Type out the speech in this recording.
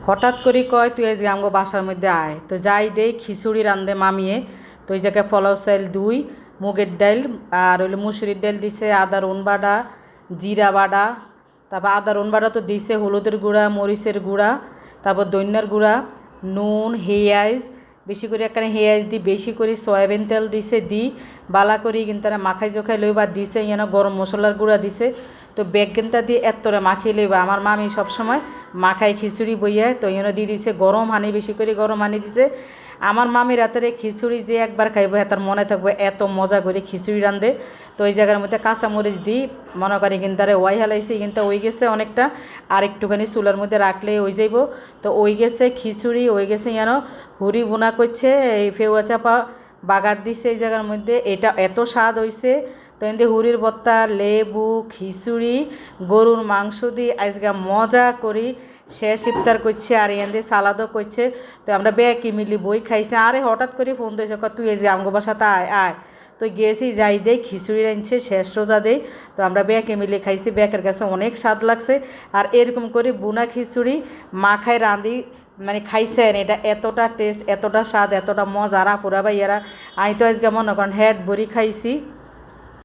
হঠাৎ করে কয় তুই আজকে আমগো বাসার মধ্যে আয়, তো যাই দেই খিচুড়ি রান্ধে মামিয়ে। তো ওই জায়গায় পোলাও চাল 2, মুগের ডাল আর হইলো মুসুরির ডাল দিছে, আদা রসুন বাটা, জিরা বাটা, তারপর আদা রসুন বাটা তো দিছে, হলুদের গুঁড়া, মরিচের গুঁড়া, তারপর ধনিয়ার গুঁড়া, নুন, হেয়াজ বেশি করে একখানে হেয়াজ দি, বেশি করে সয়াবিন তেল দিছে, দি বালা করি কিন্তু মাখাই জোখাই লইবা দিছে, যেন গরম মশলার গুঁড়া দিছে। তো বেগেনটা দিয়ে এত্তরে মাখিয়ে লইবা। আমার মামি সবসময় মাখাই খিচুড়ি বইয়া, তো যেন দিয়ে দিছে গরম হানি, বেশি করে গরম হানি দিছে। আমার মামি রাতের খিচুড়ি যে একবার খাইব তার মনে থাকবে এত মজা করে খিচুড়ি রান্ধে। তো ওই জায়গার মধ্যে কাঁচামরিচ দিই মনে করি কিন্তু ওয়াই হেলাইছি, কিন্তু ওই গেছে অনেকটা, আর একটুখানি চুলার মধ্যে রাখলে ওই যাইব। তো ওই গেছে খিচুড়ি, ওই গেছে যেন হুড়ি বোনা করছে, এই ফেউয়া চাপা বাগার দিছে এই জায়গার মধ্যে। এটা এত স্বাদ হয়েছে। তো এতে হুড়ির ভর্তা, লেবু, খিচুড়ি, গরুর মাংস দিয়ে আজকে মজা করি শেষ ইফতার করছে, আর এনে সালাদও করছে। তো আমরা ব্যাকি মিলি বই খাইছি। আরে হঠাৎ করে ফোন দিয়েছে, তুই এই যে আমগো বাসাতে আয় আয়। তো গেছি, যাই দেই খিচুড়ি রাঁধছে, শেষ রোজা দেই। তো আমরা ব্যাকে মিলে খাইছি, ব্যাকের কাছে অনেক স্বাদ লাগছে। আর এরকম করে বুনা খিচুড়ি মাখায় রাঁধি, মানে খাইছেন, এটা এতটা টেস্ট, এতটা স্বাদ, এতটা মজা। আর পুরা ভাইয়ারা আমি তো আজকে মনে করেন হেড ভরি খাইছি।